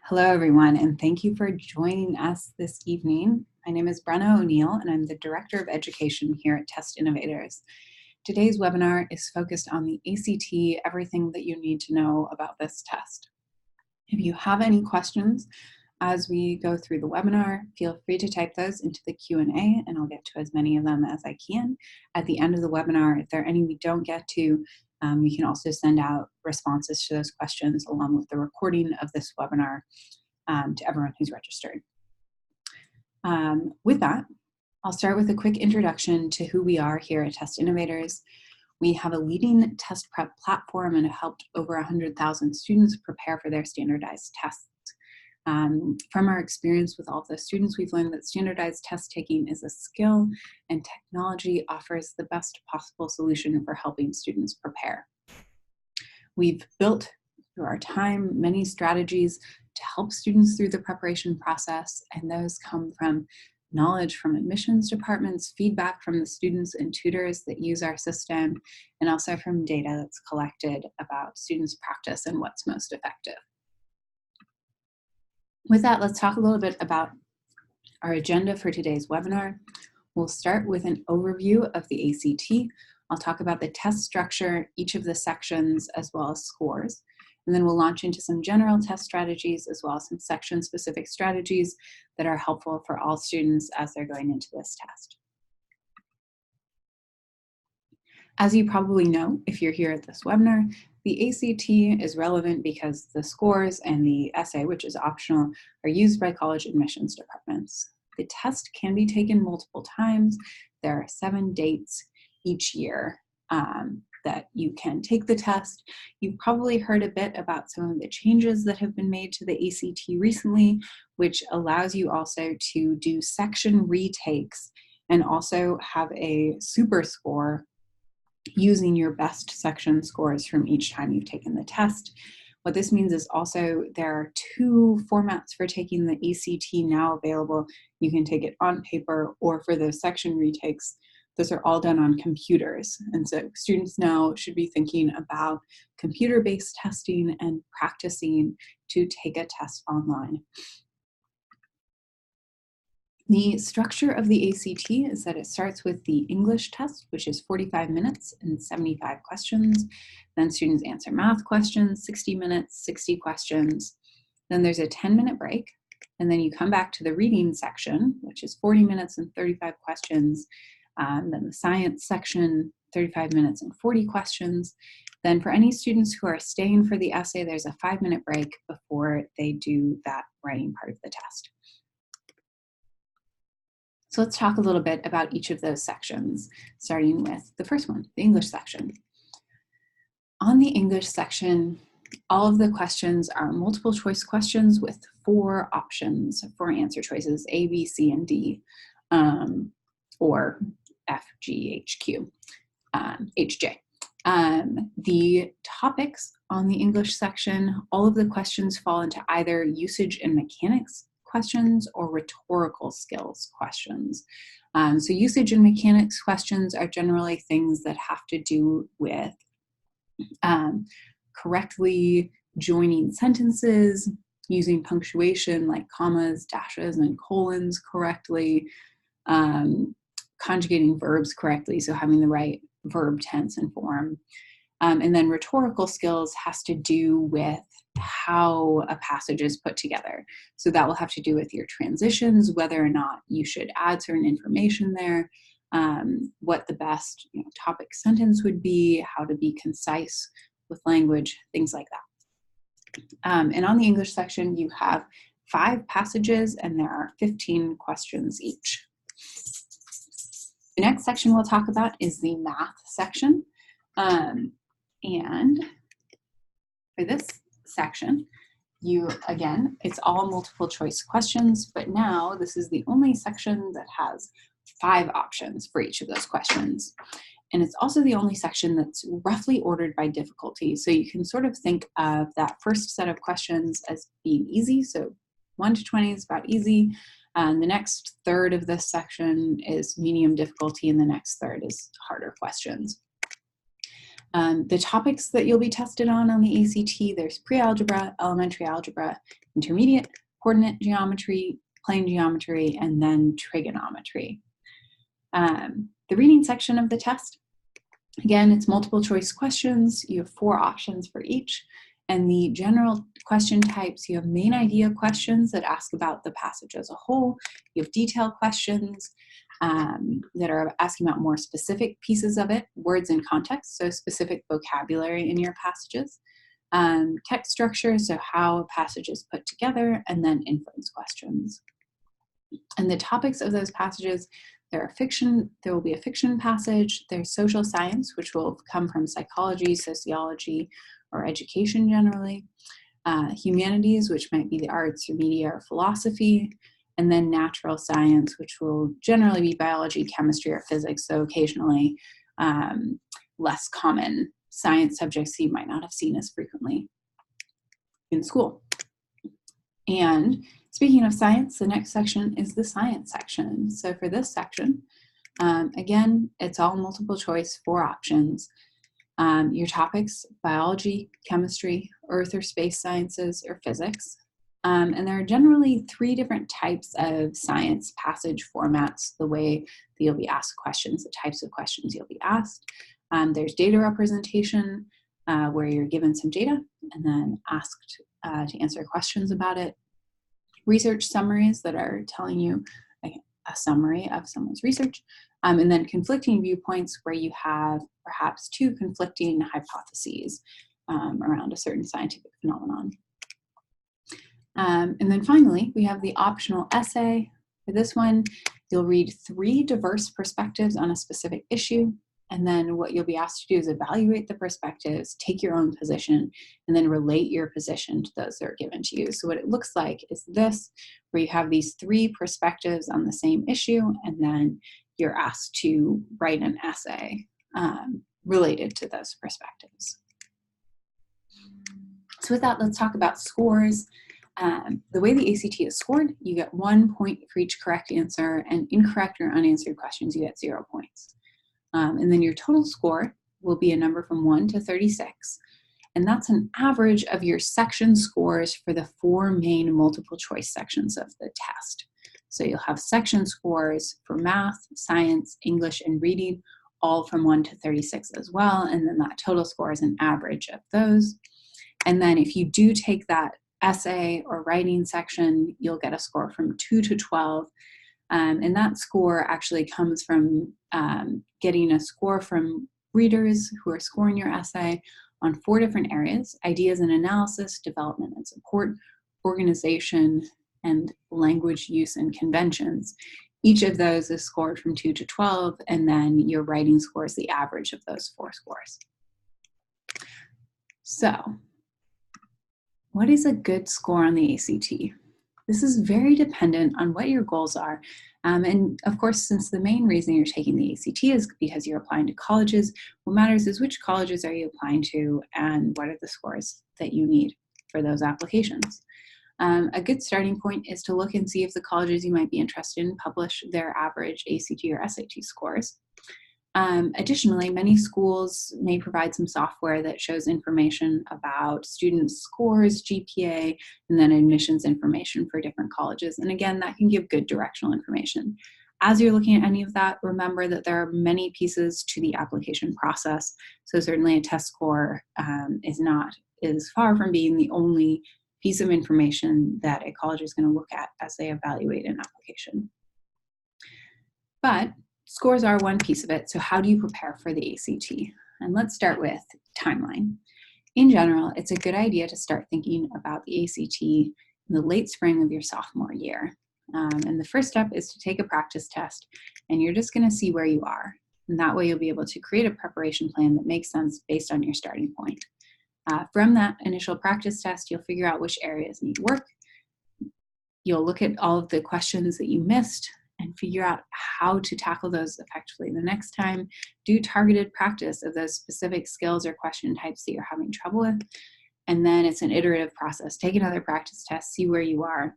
Hello, everyone, and thank you for joining us this evening. My name is Brenna O'Neill, and I'm the Director of Education here at Test Innovators. Today's webinar is focused on the ACT, everything that you need to know about this test. If you have any questions as we go through the webinar, feel free to type those into the Q&A, and I'll get to as many of them as I can. At the end of the webinar, if there are any we don't get to, we can also send out responses to those questions along with the recording of this webinar to everyone who's registered. With that, I'll start with a quick introduction to who we are here at Test Innovators. We have a leading test prep platform and have helped over 100,000 students prepare for their standardized tests. From our experience with all the students, we've learned that standardized test taking is a skill, and technology offers the best possible solution for helping students prepare. We've built through our time many strategies to help students through the preparation process, and those come from knowledge from admissions departments, feedback from the students and tutors that use our system, and also from data that's collected about students' practice and what's most effective. With that, let's talk a little bit about our agenda for today's webinar. We'll start with an overview of the ACT. I'll talk about the test structure, each of the sections, as well as scores. And then we'll launch into some general test strategies as well as some section-specific strategies that are helpful for all students as they're going into this test. As you probably know, if you're here at this webinar, the ACT is relevant because the scores and the essay, which is optional, are used by college admissions departments. The test can be taken multiple times. There are 7 dates each year that you can take the test. You've probably heard a bit about some of the changes that have been made to the ACT recently, which allows you also to do section retakes and also have a super score using your best section scores from each time you've taken the test. What this means is also there are 2 formats for taking the ACT now available. You can take it on paper, or for those section retakes, those are all done on computers. And so students now should be thinking about computer-based testing and practicing to take a test online. The structure of the ACT is that it starts with the English test, which is 45 minutes and 75 questions. Then students answer math questions, 60 minutes, 60 questions. Then there's a 10-minute break. And then you come back to the reading section, which is 40 minutes and 35 questions. Then the science section, 35 minutes and 40 questions. Then for any students who are staying for the essay, there's a 5-minute break before they do that writing part of the test. So let's talk a little bit about each of those sections, starting with the first one, the English section. On the English section, all of the questions are multiple choice questions with 4 options for answer choices, A, B, C, and D, or F, G, H, Q, H, J. The topics on the English section, all of the questions fall into either usage and mechanics questions or rhetorical skills questions. So usage and mechanics questions are generally things that have to do with correctly joining sentences, using punctuation like commas, dashes, and colons correctly, conjugating verbs correctly, so having the right verb tense and form. And then rhetorical skills has to do with how a passage is put together. So that will have to do with your transitions, whether or not you should add certain information there, what the best topic sentence would be, how to be concise with language, things like that. And on the English section, you have 5 passages and there are 15 questions each. The next section we'll talk about is the math section. And for this section, again, it's all multiple choice questions, but now this is the only section that has 5 options for each of those questions. And it's also the only section that's roughly ordered by difficulty. So you can sort of think of that first set of questions as being easy. So 1 to 20 is about easy. And the next third of this section is medium difficulty, and the next third is harder questions. The topics that you'll be tested on the ACT, there's pre-algebra, elementary algebra, intermediate, coordinate geometry, plane geometry, and then trigonometry. The reading section of the test, again, it's multiple choice questions. You have 4 options for each. And the general question types, you have main idea questions that ask about the passage as a whole. You have detail questions that are asking about more specific pieces of it, words and context, so specific vocabulary in your passages. Text structure, so how a passage is put together, and then inference questions. And the topics of those passages, there will be a fiction passage, there's social science, which will come from psychology, sociology, or education generally, humanities, which might be the arts or media or philosophy, and then natural science, which will generally be biology, chemistry, or physics, so occasionally less common science subjects you might not have seen as frequently in school. And speaking of science, the next section is the science section. So for this section, again, it's all multiple choice, 4 options. Your topics, biology, chemistry, earth or space sciences, or physics. And there are generally 3 different types of science passage formats, the way that you'll be asked questions, the types of questions you'll be asked. There's data representation, where you're given some data and then asked to answer questions about it. Research summaries that are telling you a summary of someone's research. And then conflicting viewpoints, where you have perhaps 2 conflicting hypotheses around a certain scientific phenomenon. And then finally, we have the optional essay. For this one, you'll read 3 diverse perspectives on a specific issue. And then what you'll be asked to do is evaluate the perspectives, take your own position, and then relate your position to those that are given to you. So what it looks like is this, where you have these 3 perspectives on the same issue, and then you're asked to write an essay related to those perspectives. So with that, let's talk about scores. The way the ACT is scored, you get 1 point for each correct answer, and incorrect or unanswered questions, you get 0 points. And then your total score will be a number from 1 to 36. And that's an average of your section scores for the 4 main multiple choice sections of the test. So you'll have section scores for math, science, English, and reading, all from 1 to 36 as well. And then that total score is an average of those. And then if you do take that essay or writing section, you'll get a score from 2 to 12. And that score actually comes from getting a score from readers who are scoring your essay on 4 different areas: ideas and analysis, development and support, organization, and language use and conventions. Each of those is scored from 2 to 12, and then your writing score is the average of those 4 scores. So, what is a good score on the ACT? This is very dependent on what your goals are. And of course, since the main reason you're taking the ACT is because you're applying to colleges, what matters is which colleges are you applying to and what are the scores that you need for those applications. A good starting point is to look and see if the colleges you might be interested in publish their average ACT or SAT scores. Additionally, many schools may provide some software that shows information about students' scores, GPA, and then admissions information for different colleges. And again, that can give good directional information. As you're looking at any of that, remember that there are many pieces to the application process. So certainly a test score is far from being the only piece of information that a college is going to look at as they evaluate an application. But scores are one piece of it, so how do you prepare for the ACT? And let's start with timeline. In general, it's a good idea to start thinking about the ACT in the late spring of your sophomore year. And the first step is to take a practice test, and you're just going to see where you are. And that way you'll be able to create a preparation plan that makes sense based on your starting point. From that initial practice test, you'll figure out which areas need work. You'll look at all of the questions that you missed and figure out how to tackle those effectively the next time. Do targeted practice of those specific skills or question types that you're having trouble with. And then it's an iterative process. Take another practice test, see where you are,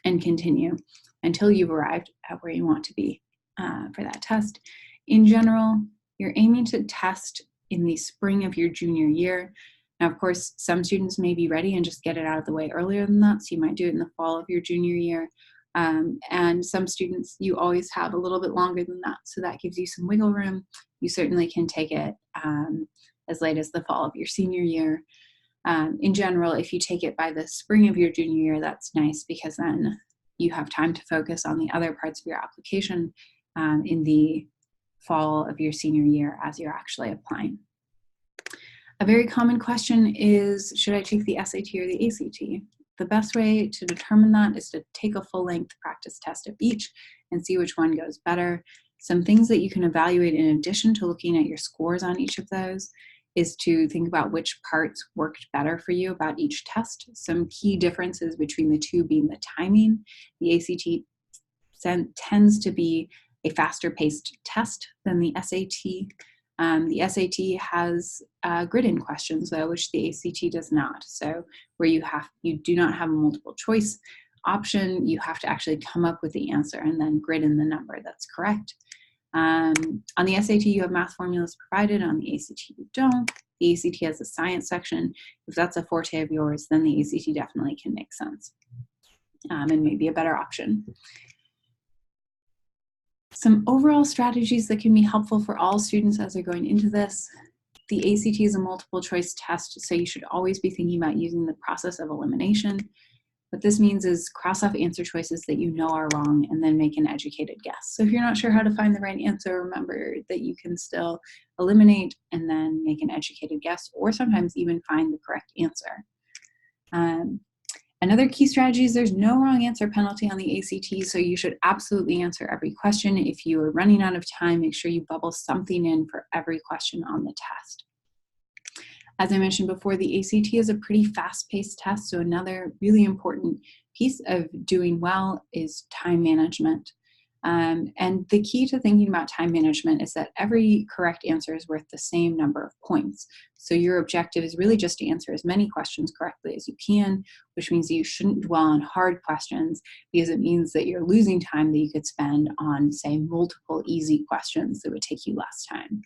and continue until you've arrived at where you want to be for that test. In general, you're aiming to test in the spring of your junior year. Now, of course, some students may be ready and just get it out of the way earlier than that, so you might do it in the fall of your junior year. And some students, you always have a little bit longer than that, so that gives you some wiggle room. You certainly can take it as late as the fall of your senior year. In general, if you take it by the spring of your junior year, that's nice, because then you have time to focus on the other parts of your application in the fall of your senior year as you're actually applying. A very common question is, should I take the SAT or the ACT? The best way to determine that is to take a full-length practice test of each and see which one goes better. Some things that you can evaluate in addition to looking at your scores on each of those is to think about which parts worked better for you about each test. Some key differences between the two being the timing. The ACT tends to be a faster paced test than the SAT. The SAT has grid-in questions, though, which the ACT does not. So where you do not have a multiple choice option, you have to actually come up with the answer and then grid in the number that's correct. On the SAT, you have math formulas provided. On the ACT, you don't. The ACT has a science section. If that's a forte of yours, then the ACT definitely can make sense and may be a better option. Some overall strategies that can be helpful for all students as they're going into this. The ACT is a multiple choice test, so you should always be thinking about using the process of elimination. What this means is cross off answer choices that you know are wrong and then make an educated guess. So if you're not sure how to find the right answer, remember that you can still eliminate and then make an educated guess, or sometimes even find the correct answer. Another key strategy is there's no wrong answer penalty on the ACT, so you should absolutely answer every question. If you are running out of time, make sure you bubble something in for every question on the test. As I mentioned before, the ACT is a pretty fast-paced test, so another really important piece of doing well is time management. And the key to thinking about time management is that every correct answer is worth the same number of points. So your objective is really just to answer as many questions correctly as you can, which means that you shouldn't dwell on hard questions, because it means that you're losing time that you could spend on, say, multiple easy questions that would take you less time.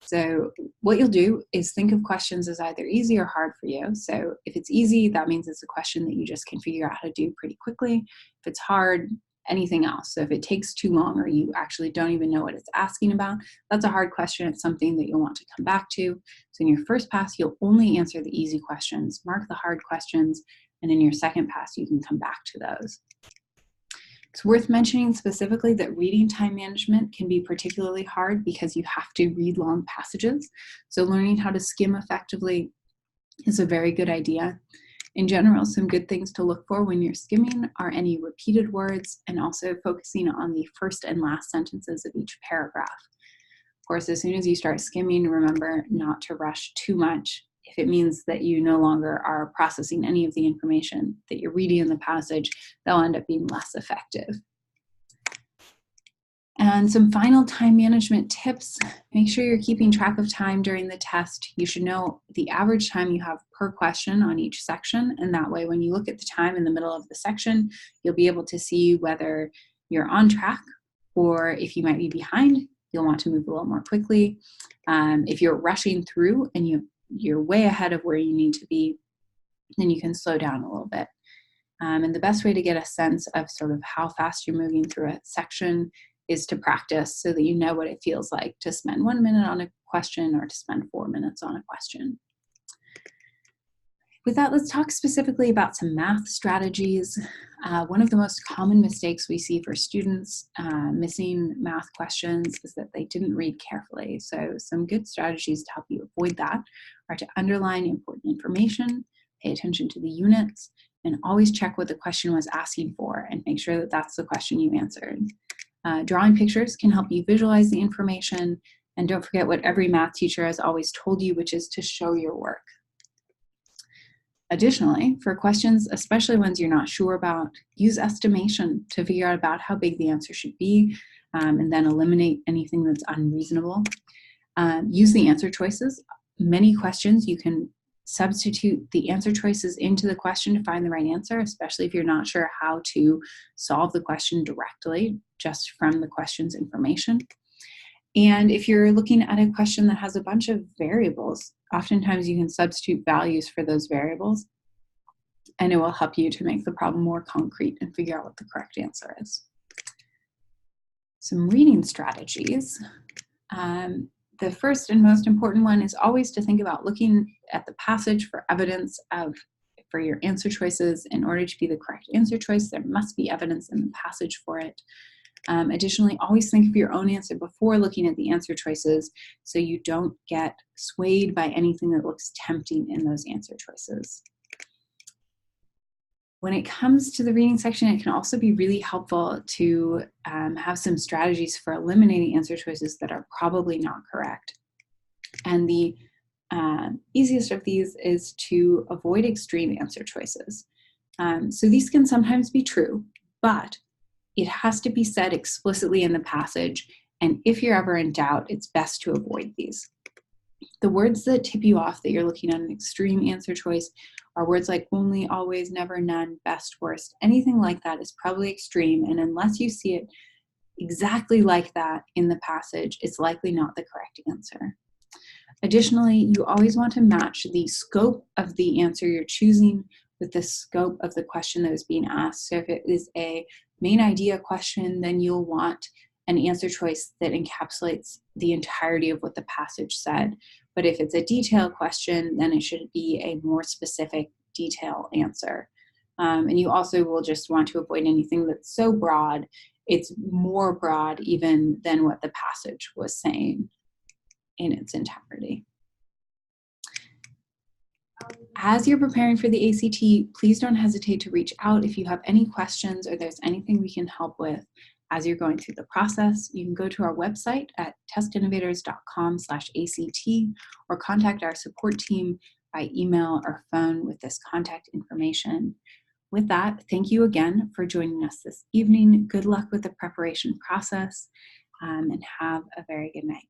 So what you'll do is think of questions as either easy or hard for you. So if it's easy, that means it's a question that you just can figure out how to do pretty quickly. If it's hard, anything else. So if it takes too long or you actually don't even know what it's asking about, that's a hard question. It's something that you'll want to come back to. So in your first pass, you'll only answer the easy questions, mark the hard questions, and in your second pass, you can come back to those. It's worth mentioning specifically that reading time management can be particularly hard because you have to read long passages. So learning how to skim effectively is a very good idea. In general, some good things to look for when you're skimming are any repeated words and also focusing on the first and last sentences of each paragraph. Of course, as soon as you start skimming, remember not to rush too much. If it means that you no longer are processing any of the information that you're reading in the passage, they'll end up being less effective. And some final time management tips. Make sure you're keeping track of time during the test. You should know the average time you have per question on each section, and that way when you look at the time in the middle of the section, you'll be able to see whether you're on track or if you might be behind, you'll want to move a little more quickly. If you're rushing through and you're way ahead of where you need to be, then you can slow down a little bit. And the best way to get a sense of sort of how fast you're moving through a section is to practice so that you know what it feels like to spend 1 minute on a question or to spend 4 minutes on a question. With that, let's talk specifically about some math strategies. One of the most common mistakes we see for students missing math questions is that they didn't read carefully. So some good strategies to help you avoid that are to underline important information, pay attention to the units, and always check what the question was asking for and make sure that that's the question you answered. Drawing pictures can help you visualize the information, and don't forget what every math teacher has always told you, which is to show your work. Additionally, for questions, especially ones you're not sure about, use estimation to figure out about how big the answer should be, and then eliminate anything that's unreasonable. Use the answer choices. Many questions you can substitute the answer choices into the question to find the right answer, especially if you're not sure how to solve the question directly just from the question's information. And if you're looking at a question that has a bunch of variables, oftentimes you can substitute values for those variables, and it will help you to make the problem more concrete and figure out what the correct answer is. Some reading strategies. The first and most important one is always to think about looking at the passage for evidence for your answer choices. In order to be the correct answer choice, there must be evidence in the passage for it. Additionally, always think of your own answer before looking at the answer choices so you don't get swayed by anything that looks tempting in those answer choices. When it comes to the reading section, it can also be really helpful to have some strategies for eliminating answer choices that are probably not correct. And the easiest of these is to avoid extreme answer choices. So these can sometimes be true, but it has to be said explicitly in the passage. And if you're ever in doubt, it's best to avoid these. The words that tip you off that you're looking at an extreme answer choice are words like only, always, never, none, best, worst. Anything like that is probably extreme, and unless you see it exactly like that in the passage, it's likely not the correct answer. Additionally, you always want to match the scope of the answer you're choosing with the scope of the question that is being asked. So if it is a main idea question, then you'll want an answer choice that encapsulates the entirety of what the passage said. But if it's a detail question, then it should be a more specific detail answer. And you also will just want to avoid anything that's so broad, it's more broad even than what the passage was saying in its entirety. As you're preparing for the ACT, please don't hesitate to reach out if you have any questions or there's anything we can help with as you're going through the process. You can go to our website at testinnovators.com/ACT or contact our support team by email or phone with this contact information. With that, thank you again for joining us this evening. Good luck with the preparation process, and have a very good night.